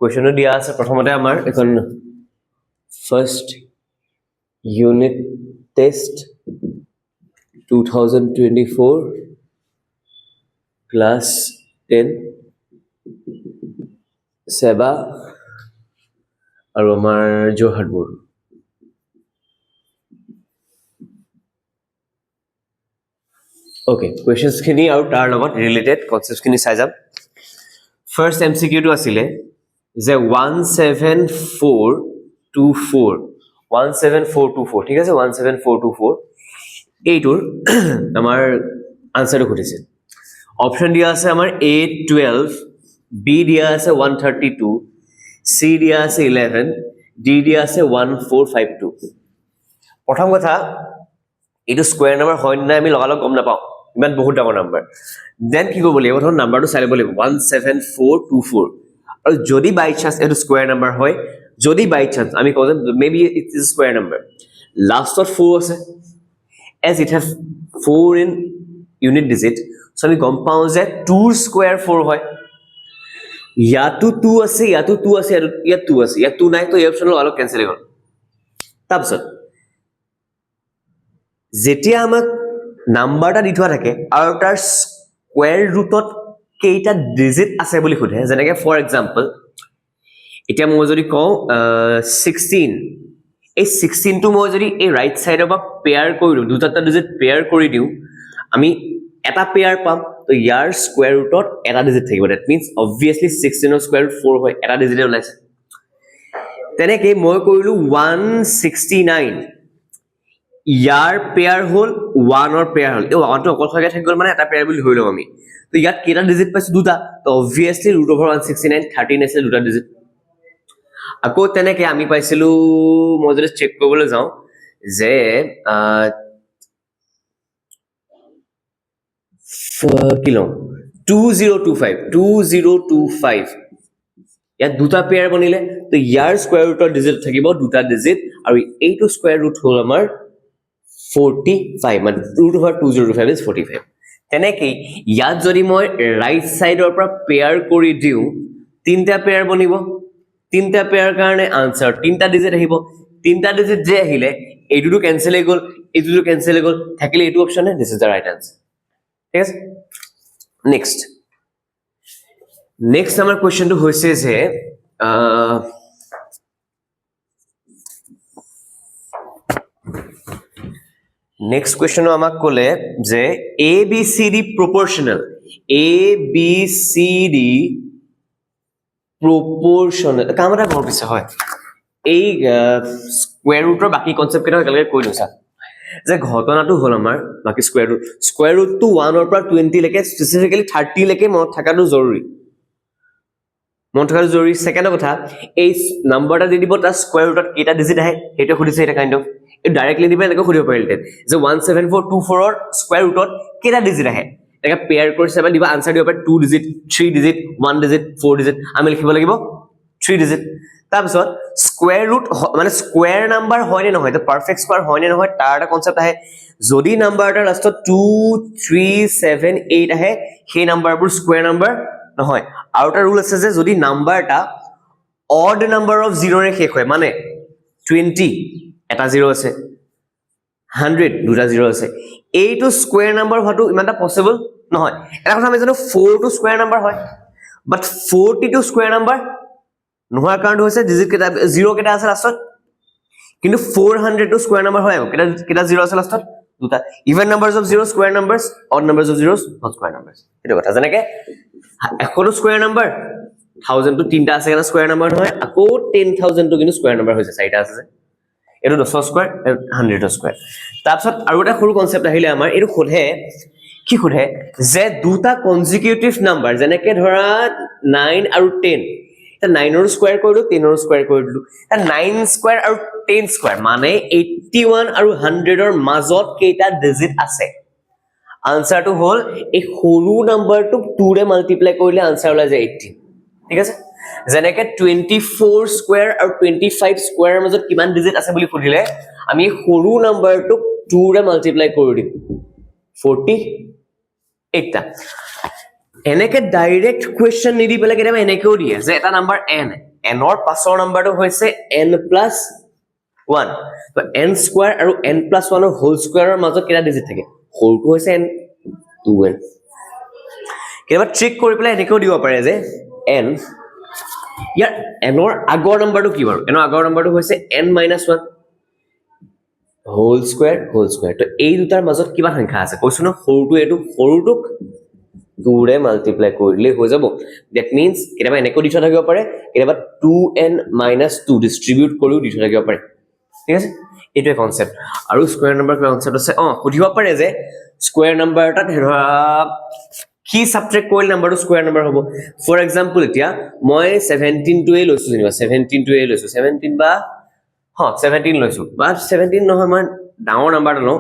কোৱেশ্যনটো দিয়া আছে প্ৰথমতে আমাৰ এখন ফাৰ্ষ্ট ইউনিট টেষ্ট 2024 ক্লাছ 10 সেবা আৰু আমাৰ যোৰহাট বোৰ্ড ওকে কোৱেশ্যনছ খিনি আৰু তাৰ লগত ৰিলেটেড কনসেপ্টছ খিনি চাই যাম ফাৰ্ষ্ট এমসিকিউ টো আছিল যে 17424 ঠিক আছে 17424 এইটোৰ আমাৰ আনসাৰটো খুদিছে অপশন দিয়া আছে আমাৰ A12 B দিয়া আছে 132 C দিয়া আছে 11 D দিয়া আছে 1452 প্ৰথম কথা এইটো স্কয়াৰ নাম্বাৰ হয় না আমি লগালগ গম নাপাও ইমান বহুত ডাঙৰ নাম্বাৰ দেন কি কৰিব লাগিব প্ৰথম নাম্বাৰটো চাই ল'ব লাগিব 17424 আৰু যদি বাই চান্স এটো স্কয়াৰ নাম্বাৰ হয় যদি বাই চান্স আমি কওঁ যে maybe it is square number লাষ্টত 4 আছে as it has 4 in unit digit so আমি গম পাও যে 2 স্কয়াৰ 4 হয় ইয়াতো 2 আছে ইয়াতো 2 আছে ইয়াত 2 আছে ইয়াত 2 নাই তো এই অপচন অলপ ক্যান্সেল হৈ গ'ল তাৰপিছত যেতিয়া আমাক নাম্বাৰটা দি থোৱা থাকে আৰু তাৰ স্কয়াৰ ৰুটত কেইটা ডিজিট আছে বুলি খুদে যেনেকৈ ফৰ এক্সাম্পল এতিয়া মই যদি কওঁ 16 এই 16 টো মই যদি এই ৰাইট সাইডৰ পৰা পেয়াৰ কৰি দিও দুটা ডিজিট পেয়াৰ কৰি দিও আমি এটা পেয়াৰ পাম তো ইয়াৰ স্কয়াৰ ৰুটত এটা ডিজিট থাকিব দ্যাট মিন্স obviously 16 ৰ স্কয়াৰ ৰুট 4 হয় এটা ডিজিটে ওলাইছে তেনেকৈ মই কৰিলো 169 ইয়াৰ পেয়াৰ হল 1 অৰ পেয়াৰ হল এই 1 টো অকলশৰীয়া থাকি গল মানে এটা পেয়াৰ বুলি ধৰি লও আমি তো ইয়াত কেইটা ডিজিট পাইছো দুটা তো obviously √169 13 আছে দুটা ডিজিট আকৌ তেনেকৈ আমি পাইছিলো মই যদি চেক কৰিবলৈ যাও যে কিলো 2025 ইয়াত দুটা পেয়াৰ বনিলে তো ইয়াৰ স্কয়াৰ ৰুটৰ ডিজিট থাকিব দুটা ডিজিট আৰু এইটো স্কয়াৰ ৰুট হল আমাৰ 45 মানে √2025 is 45 তেনেকৈ ইয়াত যদি মই ৰাইট সাইডৰ পৰা পেয়াৰ কৰি দিও তিনটা পেয়াৰ বনিব তিনটা পেয়াৰ কাৰণে আনসাৰ তিনটা ডিজিট আহিব তিনটা ডিজিট যে আহিলে এইটোটো ক্যান্সেল হৈ গল এইটোটো ক্যান্সেল হৈ গল থাকিলে এইটো option this is the right answer ঠিক আছে নেক্সট আমাৰ কোৱেশ্চনটো হৈছে যে নেক্সট কোৱেশ্চন আমাক ক'লে যে ABCD proportional ABCD proportional কাম এটা বৰ পিছে হয় এই স্কয়াৰ ৰুটৰ বাকি কনসেপ্ট কেইটা একেলগে কৈ লৈছা যে ঘটনাটো হল আমাৰ বাকি স্কয়াৰ ৰুট টু 1 অৰ পৰা 20 লৈকে স্পেসিফিক্যালি 30 লৈকে মনত থাকাটো জৰুৰী সেকেন্ড কথা এই নাম্বাৰটা দি দিব তাৰ স্কয়াৰ ৰুটত কেইটা ডিজিট আহে হেটো খুদিছে এটা কাইন্ড অফ এই ডাইৰেক্টলি দিবে এনেকৈ খুদিব পাৰিলতে যে 17424 ৰ স্কয়াৰ ৰুটত কেইটা ডিজিট আহে এটা পেয়াৰ কৰি চাবা দিবা আনসাৰ দিব পাৰে 2 ডিজিট 3 ডিজিট 1 ডিজিট 4 ডিজিট আমি লিখিব লাগিব 3 ডিজিট তাৰপিছত স্কয়াৰ ৰুট মানে স্কয়াৰ নাম্বাৰ হয় নে নহয় এটা পাৰফেক্ট স্কয়াৰ হয় নে নহয় তাৰ এটা কনসেপ্ট আহে যদি নাম্বাৰটা লাষ্টত 2 3 7 8 আহে সেই নাম্বাৰবোৰ স্কয়াৰ নাম্বাৰ নহয় আৰু এটা ৰুল আছে যে যদি নাম্বাৰটা অড নাম্বাৰ অফ 0 ৰে শেষ হয় মানে 20 এটা 0 আছে 100 দুটা 0 আছে এইটো স্কয়াৰ নাম্বাৰ হয়তো ইমানটা পসিবল নহয় এটা কথা আমি জানো 4 টো স্কয়াৰ নাম্বাৰ হয় বাট 40 টো স্কয়াৰ নাম্বাৰ নোহোৱাৰ কাৰণ হৈছে ডিজিট কেটা 0 কেটা আছে লাষ্টত কিন্তু 400 টো স্কয়াৰ নাম্বাৰ হয় কেটা 0 আছে লাষ্টত দুটা even numbers of 0 square numbers odd numbers of 0 not square numbers এটো কথা জানেকে 100 টো স্কয়াৰ নাম্বাৰ 1000 টো তিনটা আছে কেটা স্কয়াৰ নাম্বাৰ নহয় আকৌ 10000 টো কিন্তু স্কয়াৰ নাম্বাৰ হৈছে চাৰিটা আছে এটো 10 স্কয়াৰ 100 স্কয়াৰ তাৰপিছত আৰু এটা সৰু কনসেপ্ট আহিলে আমাৰ এটো খুদে কি খুদে যে দুটা কনজিকিউটিভ নাম্বাৰ যেনেকে ধৰা 9 আৰু 10 তা 9 ৰ স্কয়াৰ কৰিলো 10 ৰ স্কয়াৰ কৰিলো তা 9 স্কয়াৰ আৰু 10 স্কয়াৰ মানে 81 আৰু 100 ৰ মাজত কেইটা ডিজিট আছে আনসাৰটো হল এই সৰু নাম্বাৰটো 2 ৰে মাল্টিপ্লাই কৰিলে আনসাৰ ওলাই যায় 18 ঠিক আছে যেনেকে 24 স্কয়াৰ আৰু 25 স্কয়াৰৰ মাজত কিমান ডিজিট আছে বুলি খুদিলে আমি সৰু নাম্বাৰটো 2 ৰে মাল্টিপ্লাই কৰি দিম 48 টা এনেকে ডাইৰেক্ট কুৱেশ্যন নিদি পেলাই কেতিয়াবা এনেকেও দিয়ে যে এটা নাম্বাৰ n ৰ পাছৰ নাম্বাৰটো হৈছে n প্লাছ 1 তো n স্কয়াৰ আৰু n প্লাছ 1 ৰ হোল স্কয়াৰৰ মাজত কেইটা ডিজিট থাকে হোলটো হৈছে n 2n কেতিয়াবা ট্ৰিক কৰি পেলাই এনেকেও দিব পাৰে যে n ইয়াৰ n ৰ আগৰ নাম্বাৰটো কি বাৰু n ৰ আগৰ নাম্বাৰটো হৈছে n - 1 হোল স্কয়াৰ তো এই দুটাৰ মাজত কিমান সংখ্যা আছে কৈছো ন সৰুটোক 2 ৰে মাল্টিপ্লাই কৰিলে হৈ যাব দ্যাট মিন্স কেতিয়াবা এনেকৈ দি থাকিব পাৰে কেতিয়াবা 2n - 2 ডিস্ট্ৰিবিউট কৰিও দি থাকিব পাৰে ঠিক আছে এইটোৱে কনসেপ্ট আৰু স্কয়াৰ নাম্বাৰ কনসেপ্ট আছে সুধিব পাৰে যে স্কয়াৰ নাম্বাৰ এটা ধৰা কি সাবট্ৰেক্ট কৰিলে নাম্বাৰটো স্কয়াৰ নাম্বাৰ হ'ব ফৰ এক্সাম্পল এতিয়া মই 17 টোৱে লৈছো যেনিবা 17 টোৱে লৈছো 17 বা 17 লৈছো বা 17 নহয় মই ডাঙৰ নাম্বাৰটো লওঁ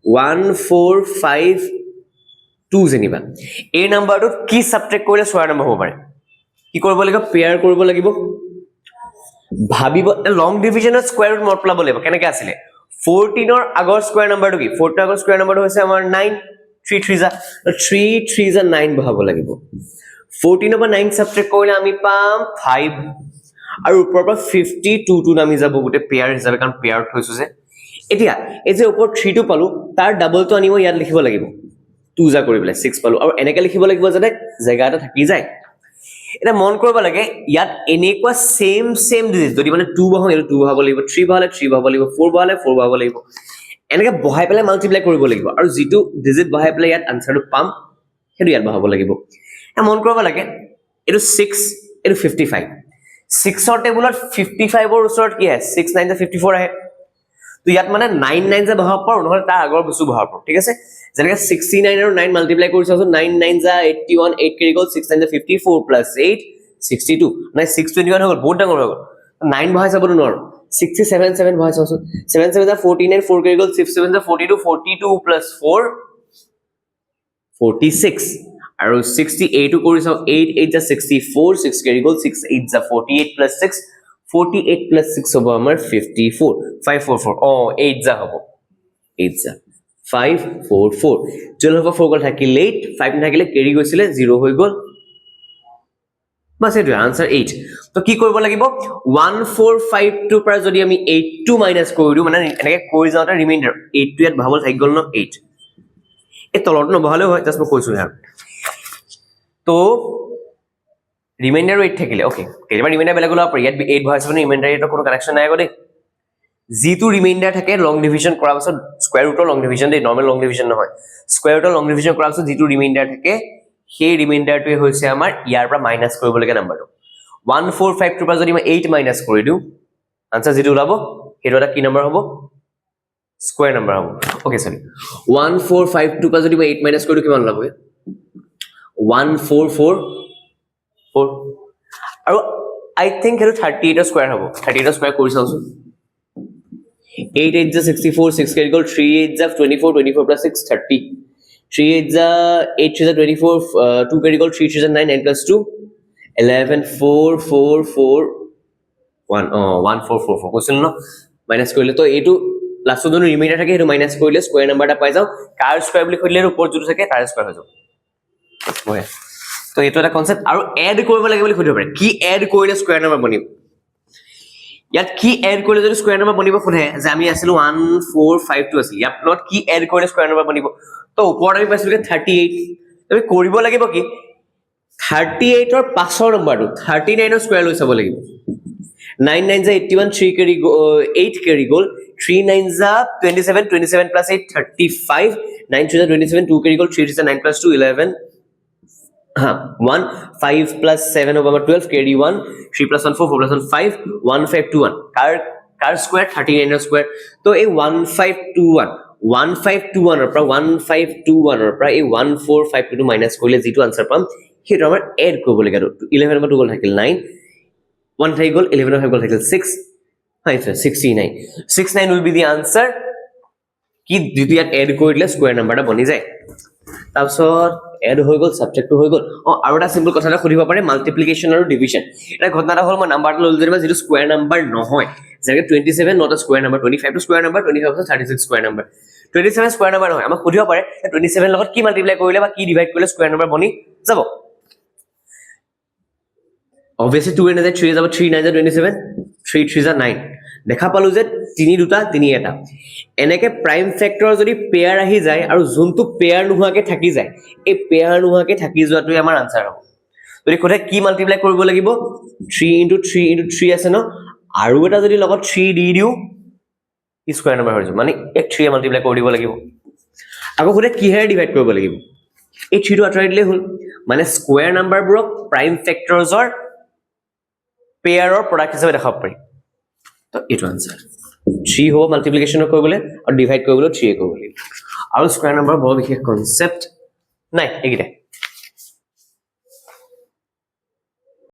1452 যেনিবা এই নাম্বাৰটো কি সাবট্ৰেক্ট কৰিলে স্কয়াৰ নাম্বাৰ হ'ব পাৰে কি কৰিব লাগিব পেয়াৰ কৰিব লাগিব ভাবিব লং ডিভিজনৰ স্কয়াৰ ৰুট মল্টিপ্লাই লাগিব কেনেকৈ আছিল 14 ৰ আগৰ স্কয়াৰ নাম্বাৰটো কি 14 ৰ আগৰ স্কয়াৰ নাম্বাৰটো হৈছে আমাৰ 9 3 3 যা 9 বহাব লাগিব 14 ৰ পৰা 9 সাবট্ৰেক্ট কৰিলে আমি পাম 5 আৰু ওপৰৰ পৰা 52 টো নামি যাব গুটে পেয়াৰ হিচাপে কাৰণ পেয়াৰ থৈছো যে এতিয়া এই যে ওপৰ 3 টো পালো তাৰ ডাবলটো আনিব ইয়াত লিখিব লাগিব 2 যা কৰি পেলাই 6 পালো আৰু এনেকৈ লিখিব লাগিব যাতে জায়গা এটা থাকি যায় এটা মন কৰিব লাগে ইয়াত এনেকুৱা সেম ডিজিট যদি মানে 2 বহাও এটো 2 বহাব লাগিব 3 বহালে 3 বহাব লাগিব 4 বহালে 4 বহাব লাগিব এনেকৈ বহাই পেলাই মাল্টিপ্লাই কৰিব লাগিব আৰু যেটো ডিজিট বহাই পেলাই ইয়াত আনসাৰটো পাম হেতু ইয়াত বহাব লাগিব এটা মন কৰিব লাগে এটো 6 এটো 55 6 ৰ টেবুলত 55 ৰ ওচৰত কি আছে 6 9 54 আহে তো ইয়াত মানে 9 9 যা বহাব পাৰো নহলে তাৰ আগৰ বস্তু বহাব পাৰো ঠিক আছে যেনেকৈ 69 আৰু 9 মাল্টিপ্লাই কৰিছো 9 9 যা 81 8 কেৰি গল 6 9 যা 54 প্লাস 8 62 নাই 621 হৈ গল বহুত ডাঙৰ হৈ গল 9 বহাই চাবটো নোৱাৰো 67 7 বহাই চাওছো 7 7 যা 49 4 কেৰি গল 6 7 যা 42 42 প্লাস 4 46 আৰু 68 টো কৰি চাও 8 8 যা 64 6 কেৰি গল 6 8 যা 48 প্লাস 6 48 plus 6 হ'ব আমাৰ 54 544 8 যা হ'ব 8 যা 544 12 হ'ব 4 গল থাকিল 8 5 থাকিলে কেৰি গৈছিলে 0 হৈ গল বাস এটো আনসাৰ 8 তো কি কৰিব লাগিব 1452 পৰা যদি আমি 8 টো মাইনাস কৰি দিও মানে এনেকৈ কৈ যাওতে ৰিমাইন্ডাৰ 8 টো ইয়াত ভাবল থাকি গল ন 8 এই তলত নবহালে হয় জাস্ট মই কৈছো ইয়াৰ তো রিমাইন্ডার 8 থাকিলে ওকে কেতিয়াবা রিমাইন্ডার বেলেগ হলো ইয়াত 8 বহাইছো মানে রিমাইন্ডার এটো কোনো কানেকশন নাই আগতে যেটো রিমাইন্ডার থাকে লং ডিভিজন কৰাৰ পাছত স্কয়াৰ ৰুটৰ লং ডিভিজন দে নৰমাল লং ডিভিজন নহয় স্কয়াৰ ৰুটৰ লং ডিভিজন কৰাৰ পাছত যেটো ৰিমাইন্ডাৰ থাকে সেই ৰিমাইন্ডাৰটোৱে হৈছে আমাৰ ইয়াৰ পৰা মাইনাস কৰিব লাগে নাম্বাৰটো 1452 পৰা যদি মই 8 মাইনাস কৰি দিও আনসাৰ যেটো ওলাব হেটো এটা কি নাম্বাৰ হ'ব স্কয়াৰ নাম্বাৰ হ'ব ওকে সৰি 1452 পৰা যদি মই 8 মাইনাস কৰি দিও কিমান ওলাব 1444 আৰু আই থিংক হেটো 38 ৰ স্কয়াৰ হ'ব 38 ৰ স্কয়াৰ কৰি চাওছো 8 8 যা 64 6 কেৰি গল 3 8 যা 24 24 plus 6 30 3 8 যা 8 3 যা 24 2 কেৰি গল 3 3 যা 9 9 plus 2 11 4 4 4 1 1444 কৈছিল ন মাইনাস কৰিলে তো এইটো লাষ্টত যদি ৰিমাইন্ডাৰ থাকে হেটো মাইনাস কৰিলে স্কয়াৰ নাম্বাৰটা পাই যাও কাৰ স্কয়াৰ বুলি কইলে ওপৰত যেটো থাকে তাৰ স্কয়াৰ হৈ যাব ওকে তো এটো এটা কনসেপ্ট আৰু এড কৰিব লাগে বুলি খুদিব পাৰে কি এড কৰিলে স্কয়াৰ নাম্বাৰ বনিব ইয়াত কি এড কৰিলে যদি স্কয়াৰ নাম্বাৰ বনিব খুদে যে আমি আছিল 1452 আছিল ইয়াত নট কি এড কৰিলে স্কয়াৰ নাম্বাৰ বনিব তো ওপৰত আমি পাইছো 38 তুমি কৰিব লাগিব কি 38 ৰ পাছৰ নাম্বাৰটো 39 ৰ স্কয়াৰ লৈ চাব লাগিব 9 9 যা 81 3 কেৰি 8 কেৰি গল 3 9 যা 27 27 plus 8 35 9 3 যা 27 2 কেৰি গল 3 3 যা 9 plus 2 11 1 5 plus 7 over 12 carry 1 3 plus 1 4 4 plus 1 5 1521 car square 39 square तो ए 1521 ৰ পৰা 1521 ৰ পৰা এই 1452 মাইনাস কৰিলে যেটো আনসাৰ পাম হেটো আমাৰ এড কৰিব লাগে 11 ৰ 2 গল থাকিল 9 1 থাকি গল 11 ৰ 5 গল থাকিল 6 হয় 69 69 will be the answer কি যেটো ইয়াত এড কৰিলে স্কয়াৰ নাম্বাৰটা বনি যায় তাৰছত এড হৈ গল সাবজেক্ট হৈ গল আৰু এটা সিম্পল কথাটা খুদিব পাৰে মাল্টিপ্লিকেশন আৰু ডিভিজন এটা ঘটনাটা হল মই নাম্বাৰটো লল যেবা যেটো স্কয়াৰ নাম্বাৰ নহয় যেনে 27 not a square number 25 too square number 25 36 square number 27 square number নহয় আমাক খুদিব পাৰে 27 লগত কি মাল্টিপ্লাই কৰিলে বা কি ডিভাইড কৰিলে স্কয়াৰ নাম্বাৰ বনি যাব obviously 2 and 3 যাব 3 9 27 3 3 9 দেখা পালো যে 3 দুটা 3 এটা এনেকে প্ৰাইম ফেক্টৰ যদি পেয়াৰ আহি যায় আৰু যোনটো পেয়াৰ নোহোৱাকে থাকি যায় এই পেয়াৰ নোহোৱাকে থাকি যোৱাটোই আমাৰ আনসাৰ হ'ব যদি কোঠে কি মাল্টিপ্লাই কৰিব লাগিব 3 * 3 * 3 আছে ন আৰু এটা যদি লগত 3 দি দিও স্কয়াৰ নম্বৰ হৈ যাব মানে এক 3 মাল্টিপ্লাই কৰি দিব লাগিব আকৌ কোঠে কিহেৰে ডিভাইড কৰিব লাগিব এই 3 টো আঁতৰাই দিলে হ'ল মানে স্কয়াৰ নাম্বাৰবোৰক প্ৰাইম ফেক্টৰছৰ পেয়াৰৰ প্ৰডাক্ট হিচাপে দেখাব পাৰি তো এইটো আনসাৰ 3 হ'ব মাল্টিপ্লিকেশন কৰিবলৈ আৰু ডিভাইড কৰিবলৈ 3 কৰিব লাগিব আৰু স্কয়াৰ নম্বৰ বৰ বিশেষ কনসেপ্ট নাই এইকেইটা